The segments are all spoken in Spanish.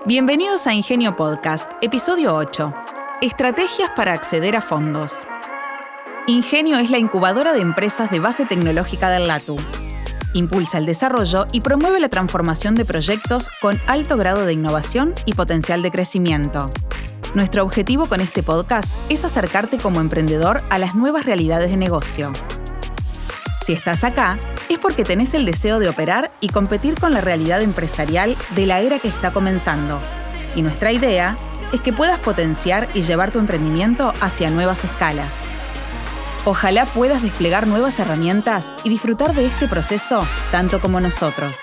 Bienvenidos a Ingenio Podcast, episodio 8. Estrategias para acceder a fondos. Ingenio es la incubadora de empresas de base tecnológica del LATU. Impulsa el desarrollo y promueve la transformación de proyectos con alto grado de innovación y potencial de crecimiento. Nuestro objetivo con este podcast es acercarte como emprendedor a las nuevas realidades de negocio. Si estás acá, es porque tenés el deseo de operar y competir con la realidad empresarial de la era que está comenzando. Y nuestra idea es que puedas potenciar y llevar tu emprendimiento hacia nuevas escalas. Ojalá puedas desplegar nuevas herramientas y disfrutar de este proceso tanto como nosotros.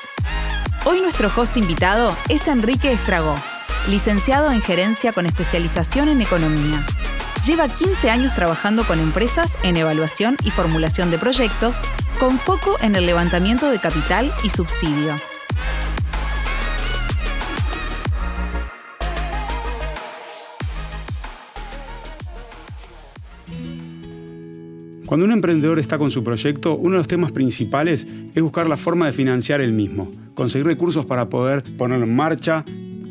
Hoy nuestro host invitado es Enrique Estragó, licenciado en Gerencia con especialización en Economía. Lleva 15 años trabajando con empresas en evaluación y formulación de proyectos con foco en el levantamiento de capital y subsidio. Cuando un emprendedor está con su proyecto, uno de los temas principales es buscar la forma de financiar el mismo, conseguir recursos para poder ponerlo en marcha,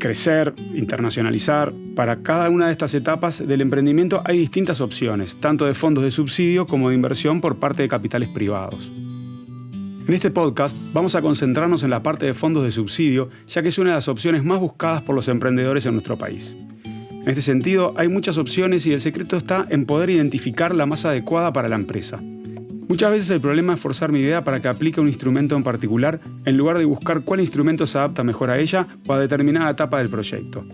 crecer, internacionalizar. Para cada una de estas etapas del emprendimiento hay distintas opciones, tanto de fondos de subsidio como de inversión por parte de capitales privados. En este podcast vamos a concentrarnos en la parte de fondos de subsidio, ya que es una de las opciones más buscadas por los emprendedores en nuestro país. En este sentido, hay muchas opciones y el secreto está en poder identificar la más adecuada para la empresa. Muchas veces el problema es forzar mi idea para que aplique un instrumento en particular, en lugar de buscar cuál instrumento se adapta mejor a ella o a determinada etapa del proyecto.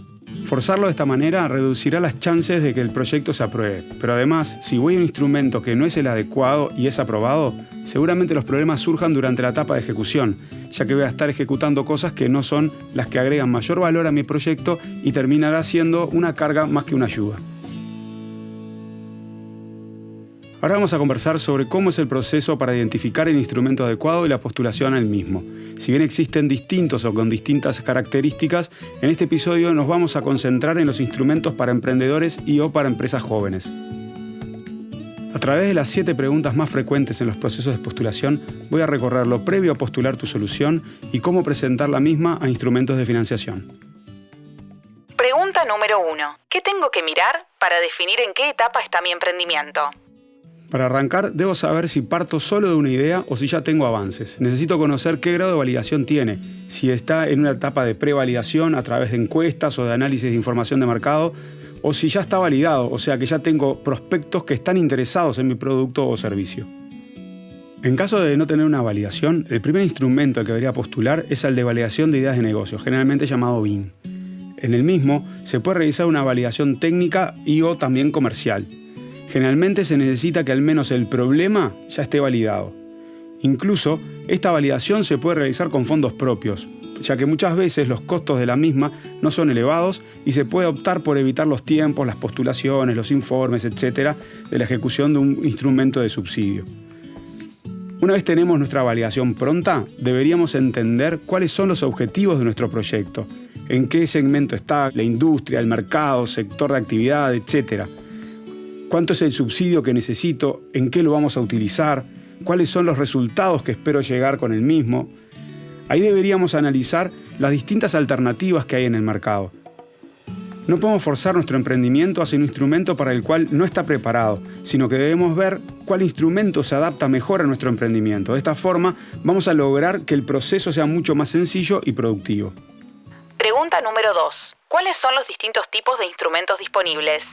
Forzarlo de esta manera reducirá las chances de que el proyecto se apruebe, pero además, si voy a un instrumento que no es el adecuado y es aprobado, seguramente los problemas surjan durante la etapa de ejecución, ya que voy a estar ejecutando cosas que no son las que agregan mayor valor a mi proyecto y terminará siendo una carga más que una ayuda. Ahora vamos a conversar sobre cómo es el proceso para identificar el instrumento adecuado y la postulación al mismo. Si bien existen distintos o con distintas características, en este episodio nos vamos a concentrar en los instrumentos para emprendedores y o para empresas jóvenes. A través de las 7 preguntas más frecuentes en los procesos de postulación, voy a recorrer lo previo a postular tu solución y cómo presentar la misma a instrumentos de financiación. Pregunta número 1. ¿Qué tengo que mirar para definir en qué etapa está mi emprendimiento? Para arrancar, debo saber si parto solo de una idea o si ya tengo avances. Necesito conocer qué grado de validación tiene, si está en una etapa de prevalidación a través de encuestas o de análisis de información de mercado, o si ya está validado, o sea que ya tengo prospectos que están interesados en mi producto o servicio. En caso de no tener una validación, el primer instrumento al que debería postular es el de validación de ideas de negocio, generalmente llamado BIN. En el mismo se puede realizar una validación técnica y o también comercial. Generalmente se necesita que al menos el problema ya esté validado. Incluso, esta validación se puede realizar con fondos propios, ya que muchas veces los costos de la misma no son elevados y se puede optar por evitar los tiempos, las postulaciones, los informes, etc. de la ejecución de un instrumento de subsidio. Una vez tenemos nuestra validación pronta, deberíamos entender cuáles son los objetivos de nuestro proyecto, en qué segmento está la industria, el mercado, sector de actividad, etc. ¿Cuánto es el subsidio que necesito? ¿En qué lo vamos a utilizar? ¿Cuáles son los resultados que espero llegar con el mismo? Ahí deberíamos analizar las distintas alternativas que hay en el mercado. No podemos forzar nuestro emprendimiento hacia un instrumento para el cual no está preparado, sino que debemos ver cuál instrumento se adapta mejor a nuestro emprendimiento. De esta forma, vamos a lograr que el proceso sea mucho más sencillo y productivo. Pregunta número 2. ¿Cuáles son los distintos tipos de instrumentos disponibles?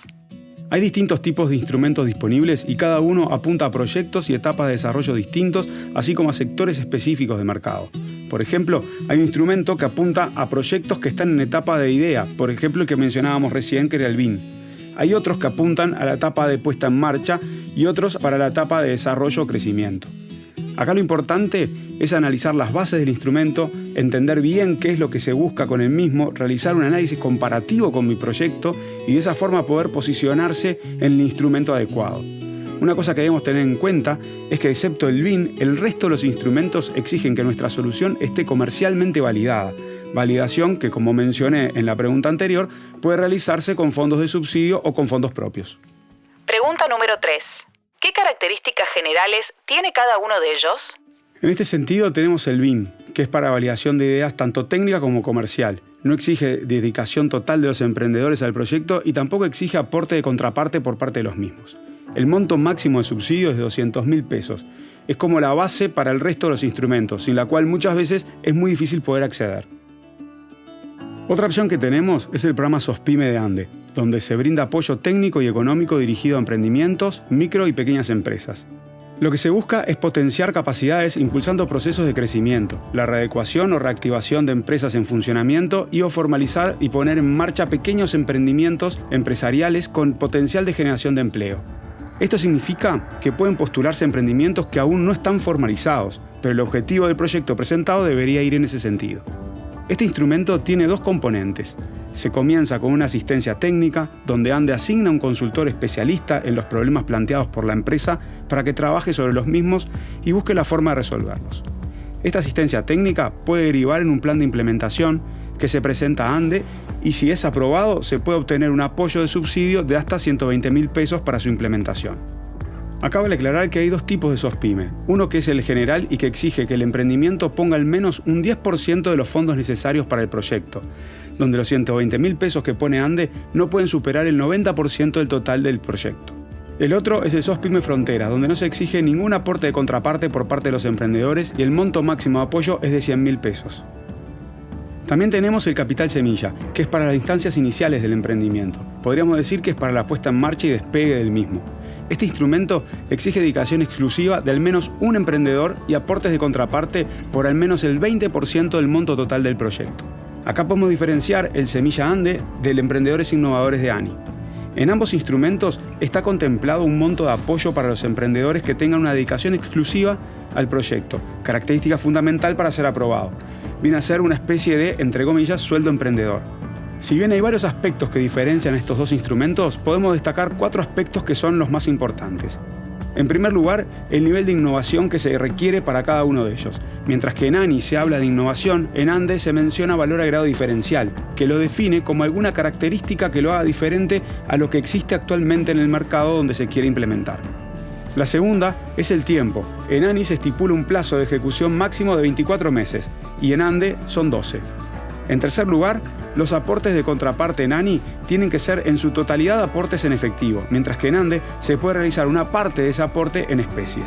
Hay distintos tipos de instrumentos disponibles y cada uno apunta a proyectos y etapas de desarrollo distintos, así como a sectores específicos de mercado. Por ejemplo, hay un instrumento que apunta a proyectos que están en etapa de idea, por ejemplo el que mencionábamos recién, que era el BIN. Hay otros que apuntan a la etapa de puesta en marcha y otros para la etapa de desarrollo o crecimiento. Acá lo importante es analizar las bases del instrumento, entender bien qué es lo que se busca con el mismo, realizar un análisis comparativo con mi proyecto y de esa forma poder posicionarse en el instrumento adecuado. Una cosa que debemos tener en cuenta es que excepto el BIN, el resto de los instrumentos exigen que nuestra solución esté comercialmente validada. Validación que, como mencioné en la pregunta anterior, puede realizarse con fondos de subsidio o con fondos propios. Pregunta número 3. ¿Qué características generales tiene cada uno de ellos? En este sentido tenemos el BIM, que es para validación de ideas tanto técnica como comercial. No exige dedicación total de los emprendedores al proyecto y tampoco exige aporte de contraparte por parte de los mismos. El monto máximo de subsidio es de 200.000 pesos. Es como la base para el resto de los instrumentos, sin la cual muchas veces es muy difícil poder acceder. Otra opción que tenemos es el programa SOSPYME de ANDE, donde se brinda apoyo técnico y económico dirigido a emprendimientos, micro y pequeñas empresas. Lo que se busca es potenciar capacidades impulsando procesos de crecimiento, la readecuación o reactivación de empresas en funcionamiento o formalizar y poner en marcha pequeños emprendimientos empresariales con potencial de generación de empleo. Esto significa que pueden postularse emprendimientos que aún no están formalizados, pero el objetivo del proyecto presentado debería ir en ese sentido. Este instrumento tiene dos componentes. Se comienza con una asistencia técnica, donde ANDE asigna un consultor especialista en los problemas planteados por la empresa para que trabaje sobre los mismos y busque la forma de resolverlos. Esta asistencia técnica puede derivar en un plan de implementación que se presenta a ANDE y si es aprobado se puede obtener un apoyo de subsidio de hasta 120.000 pesos para su implementación. Acabo de aclarar que hay dos tipos de SOSPYME, uno que es el general y que exige que el emprendimiento ponga al menos un 10% de los fondos necesarios para el proyecto, donde los 120.000 pesos que pone ANDE no pueden superar el 90% del total del proyecto. El otro es el SOSPYME Frontera, donde no se exige ningún aporte de contraparte por parte de los emprendedores y el monto máximo de apoyo es de 100.000 pesos. También tenemos el Capital Semilla, que es para las instancias iniciales del emprendimiento. Podríamos decir que es para la puesta en marcha y despegue del mismo. Este instrumento exige dedicación exclusiva de al menos un emprendedor y aportes de contraparte por al menos el 20% del monto total del proyecto. Acá podemos diferenciar el Semilla ANDE del Emprendedores Innovadores de ANI. En ambos instrumentos está contemplado un monto de apoyo para los emprendedores que tengan una dedicación exclusiva al proyecto, característica fundamental para ser aprobado. Viene a ser una especie de, entre comillas, sueldo emprendedor. Si bien hay varios aspectos que diferencian estos dos instrumentos, podemos destacar 4 aspectos que son los más importantes. En primer lugar, el nivel de innovación que se requiere para cada uno de ellos. Mientras que en ANI se habla de innovación, en ANDE se menciona valor agregado diferencial, que lo define como alguna característica que lo haga diferente a lo que existe actualmente en el mercado donde se quiere implementar. La segunda es el tiempo. En ANI se estipula un plazo de ejecución máximo de 24 meses y en ANDE son 12. En tercer lugar, los aportes de contraparte en ANI tienen que ser en su totalidad aportes en efectivo, mientras que en ANDE se puede realizar una parte de ese aporte en especies.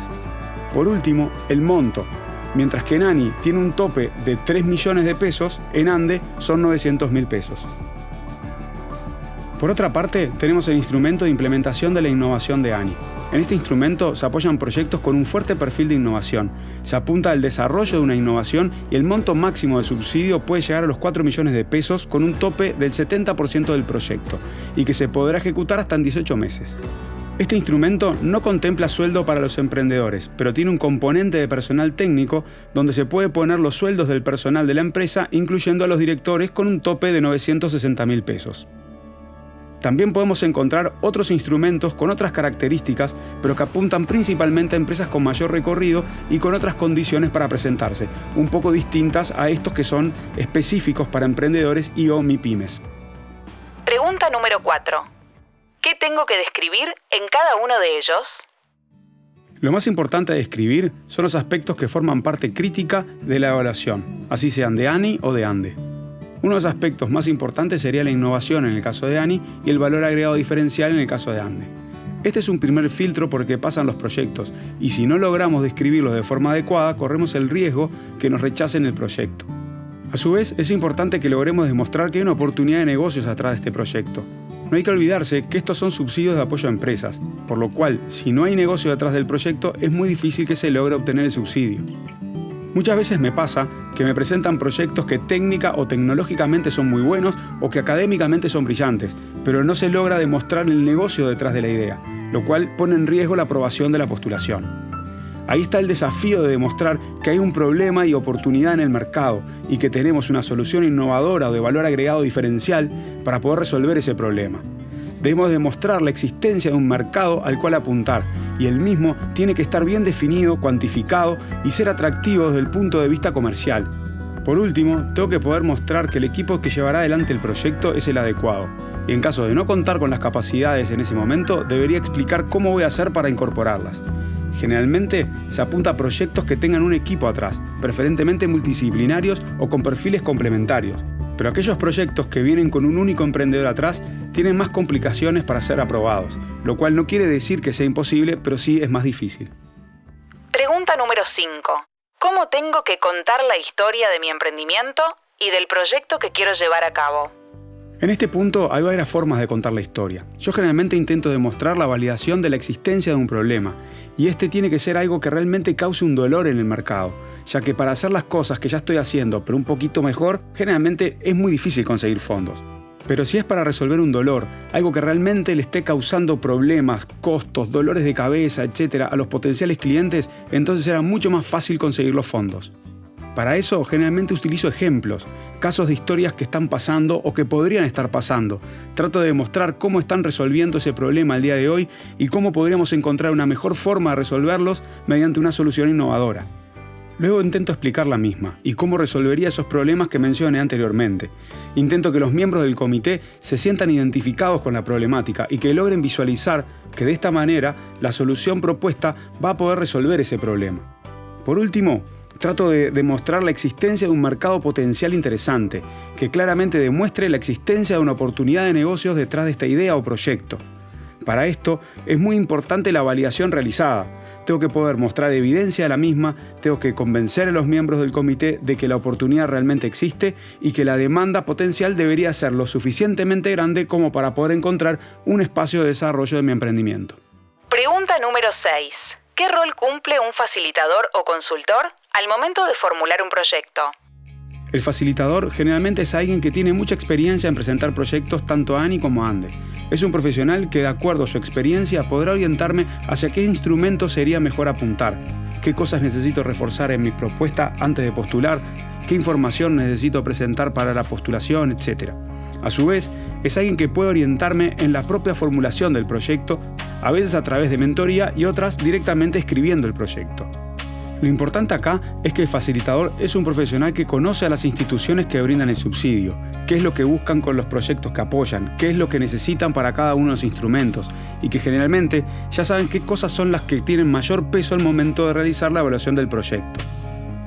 Por último, el monto. Mientras que en ANI tiene un tope de 3 millones de pesos, en ANDE son 900.000 pesos. Por otra parte, tenemos el instrumento de implementación de la innovación de ANI. En este instrumento se apoyan proyectos con un fuerte perfil de innovación. Se apunta al desarrollo de una innovación y el monto máximo de subsidio puede llegar a los 4 millones de pesos con un tope del 70% del proyecto y que se podrá ejecutar hasta en 18 meses. Este instrumento no contempla sueldo para los emprendedores, pero tiene un componente de personal técnico donde se puede poner los sueldos del personal de la empresa, incluyendo a los directores, con un tope de 960.000 pesos. También podemos encontrar otros instrumentos con otras características, pero que apuntan principalmente a empresas con mayor recorrido y con otras condiciones para presentarse, un poco distintas a estos que son específicos para emprendedores y o MIPYMES. Pregunta número 4. ¿Qué tengo que describir en cada uno de ellos? Lo más importante a describir son los aspectos que forman parte crítica de la evaluación, así sean de ANI o de ANDE. Uno de los aspectos más importantes sería la innovación en el caso de ANI y el valor agregado diferencial en el caso de ANDE. Este es un primer filtro por el que pasan los proyectos y si no logramos describirlos de forma adecuada, corremos el riesgo que nos rechacen el proyecto. A su vez, es importante que logremos demostrar que hay una oportunidad de negocios atrás de este proyecto. No hay que olvidarse que estos son subsidios de apoyo a empresas, por lo cual, si no hay negocio detrás del proyecto, es muy difícil que se logre obtener el subsidio. Muchas veces me pasa que me presentan proyectos que técnica o tecnológicamente son muy buenos o que académicamente son brillantes, pero no se logra demostrar el negocio detrás de la idea, lo cual pone en riesgo la aprobación de la postulación. Ahí está el desafío de demostrar que hay un problema y oportunidad en el mercado y que tenemos una solución innovadora o de valor agregado diferencial para poder resolver ese problema. Debemos demostrar la existencia de un mercado al cual apuntar y el mismo tiene que estar bien definido, cuantificado y ser atractivo desde el punto de vista comercial. Por último, tengo que poder mostrar que el equipo que llevará adelante el proyecto es el adecuado y en caso de no contar con las capacidades en ese momento, debería explicar cómo voy a hacer para incorporarlas. Generalmente se apunta a proyectos que tengan un equipo atrás, preferentemente multidisciplinarios o con perfiles complementarios. Pero aquellos proyectos que vienen con un único emprendedor atrás tienen más complicaciones para ser aprobados, lo cual no quiere decir que sea imposible, pero sí es más difícil. Pregunta número 5. ¿Cómo tengo que contar la historia de mi emprendimiento y del proyecto que quiero llevar a cabo? En este punto hay varias formas de contar la historia. Yo generalmente intento demostrar la validación de la existencia de un problema, y este tiene que ser algo que realmente cause un dolor en el mercado, ya que para hacer las cosas que ya estoy haciendo, pero un poquito mejor, generalmente es muy difícil conseguir fondos. Pero si es para resolver un dolor, algo que realmente le esté causando problemas, costos, dolores de cabeza, etc. a los potenciales clientes, entonces será mucho más fácil conseguir los fondos. Para eso generalmente utilizo ejemplos, casos de historias que están pasando o que podrían estar pasando. Trato de demostrar cómo están resolviendo ese problema al día de hoy y cómo podríamos encontrar una mejor forma de resolverlos mediante una solución innovadora. Luego intento explicar la misma y cómo resolvería esos problemas que mencioné anteriormente. Intento que los miembros del comité se sientan identificados con la problemática y que logren visualizar que de esta manera la solución propuesta va a poder resolver ese problema. Por último, trato de demostrar la existencia de un mercado potencial interesante, que claramente demuestre la existencia de una oportunidad de negocios detrás de esta idea o proyecto. Para esto es muy importante la validación realizada. Tengo que poder mostrar evidencia de la misma, tengo que convencer a los miembros del comité de que la oportunidad realmente existe y que la demanda potencial debería ser lo suficientemente grande como para poder encontrar un espacio de desarrollo de mi emprendimiento. Pregunta número 6. ¿Qué rol cumple un facilitador o consultor al momento de formular un proyecto? El facilitador generalmente es alguien que tiene mucha experiencia en presentar proyectos tanto a ANI como a ANDE. Es un profesional que de acuerdo a su experiencia podrá orientarme hacia qué instrumento sería mejor apuntar, qué cosas necesito reforzar en mi propuesta antes de postular, qué información necesito presentar para la postulación, etc. A su vez, es alguien que puede orientarme en la propia formulación del proyecto, a veces a través de mentoría y otras directamente escribiendo el proyecto. Lo importante acá es que el facilitador es un profesional que conoce a las instituciones que brindan el subsidio, qué es lo que buscan con los proyectos que apoyan, qué es lo que necesitan para cada uno de los instrumentos y que generalmente ya saben qué cosas son las que tienen mayor peso al momento de realizar la evaluación del proyecto.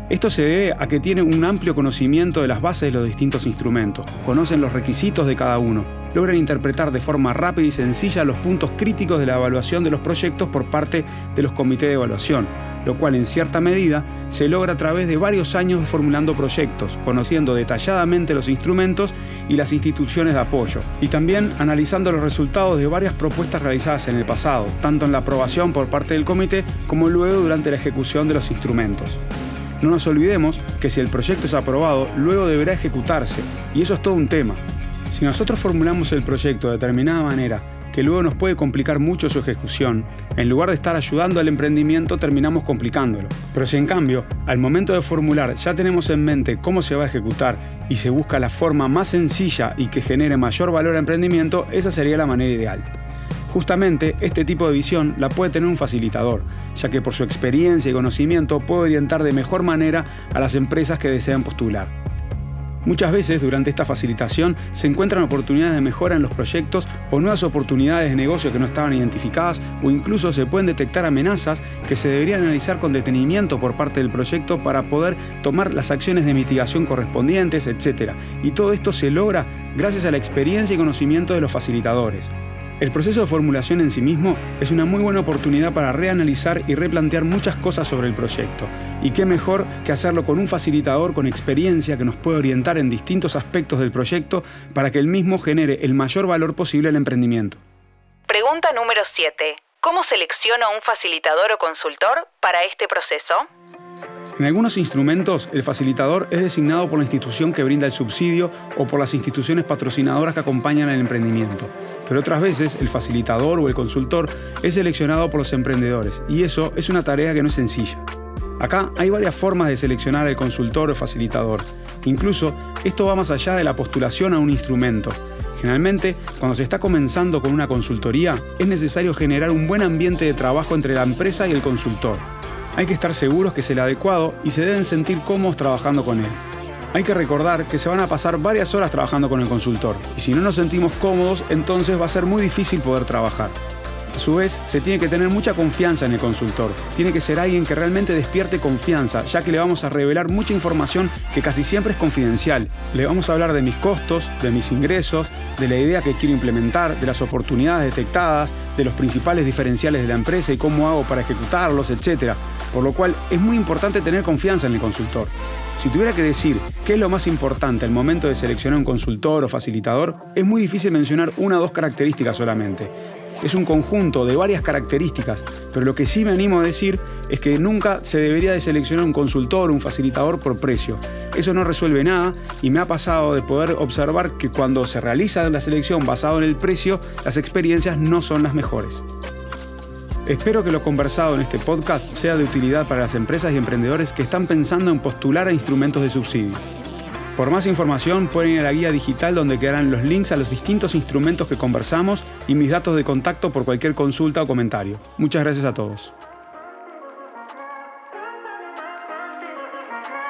Esto se debe a que tienen un amplio conocimiento de las bases de los distintos instrumentos, conocen los requisitos de cada uno, logran interpretar de forma rápida y sencilla los puntos críticos de la evaluación de los proyectos por parte de los comités de evaluación, lo cual en cierta medida se logra a través de varios años formulando proyectos, conociendo detalladamente los instrumentos y las instituciones de apoyo, y también analizando los resultados de varias propuestas realizadas en el pasado, tanto en la aprobación por parte del comité como luego durante la ejecución de los instrumentos. No nos olvidemos que si el proyecto es aprobado, luego deberá ejecutarse, y eso es todo un tema. Si nosotros formulamos el proyecto de determinada manera, que luego nos puede complicar mucho su ejecución, en lugar de estar ayudando al emprendimiento terminamos complicándolo. Pero si en cambio, al momento de formular ya tenemos en mente cómo se va a ejecutar y se busca la forma más sencilla y que genere mayor valor al emprendimiento, esa sería la manera ideal. Justamente este tipo de visión la puede tener un facilitador, ya que por su experiencia y conocimiento puede orientar de mejor manera a las empresas que desean postular. Muchas veces durante esta facilitación se encuentran oportunidades de mejora en los proyectos o nuevas oportunidades de negocio que no estaban identificadas o incluso se pueden detectar amenazas que se deberían analizar con detenimiento por parte del proyecto para poder tomar las acciones de mitigación correspondientes, etc. Y todo esto se logra gracias a la experiencia y conocimiento de los facilitadores. El proceso de formulación en sí mismo es una muy buena oportunidad para reanalizar y replantear muchas cosas sobre el proyecto. Y qué mejor que hacerlo con un facilitador con experiencia que nos puede orientar en distintos aspectos del proyecto para que el mismo genere el mayor valor posible al emprendimiento. Pregunta número 7. ¿Cómo selecciono a un facilitador o consultor para este proceso? En algunos instrumentos, el facilitador es designado por la institución que brinda el subsidio o por las instituciones patrocinadoras que acompañan al emprendimiento. Pero otras veces, el facilitador o el consultor es seleccionado por los emprendedores, y eso es una tarea que no es sencilla. Acá hay varias formas de seleccionar al consultor o facilitador. Incluso, esto va más allá de la postulación a un instrumento. Generalmente, cuando se está comenzando con una consultoría, es necesario generar un buen ambiente de trabajo entre la empresa y el consultor. Hay que estar seguros que es el adecuado y se deben sentir cómodos trabajando con él. Hay que recordar que se van a pasar varias horas trabajando con el consultor y si no nos sentimos cómodos, entonces va a ser muy difícil poder trabajar. A su vez, se tiene que tener mucha confianza en el consultor. Tiene que ser alguien que realmente despierte confianza, ya que le vamos a revelar mucha información que casi siempre es confidencial. Le vamos a hablar de mis costos, de mis ingresos, de la idea que quiero implementar, de las oportunidades detectadas, de los principales diferenciales de la empresa y cómo hago para ejecutarlos, etc. Por lo cual, es muy importante tener confianza en el consultor. Si tuviera que decir qué es lo más importante al momento de seleccionar un consultor o facilitador, es muy difícil mencionar una o dos características solamente. Es un conjunto de varias características, pero lo que sí me animo a decir es que nunca se debería de seleccionar un consultor o un facilitador por precio. Eso no resuelve nada y me ha pasado de poder observar que cuando se realiza la selección basado en el precio, las experiencias no son las mejores. Espero que lo conversado en este podcast sea de utilidad para las empresas y emprendedores que están pensando en postular a instrumentos de subsidio. Por más información pueden ir a la guía digital donde quedarán los links a los distintos instrumentos que conversamos y mis datos de contacto por cualquier consulta o comentario. Muchas gracias a todos.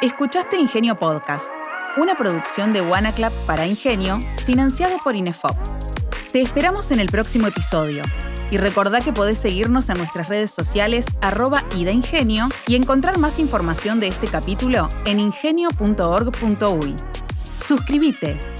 Escuchaste Ingenio Podcast, una producción de WannaClap para Ingenio, financiado por INEFOP. Te esperamos en el próximo episodio. Y recordá que podés seguirnos en nuestras redes sociales @idaingenio y encontrar más información de este capítulo en ingenio.org.uy. Suscríbete.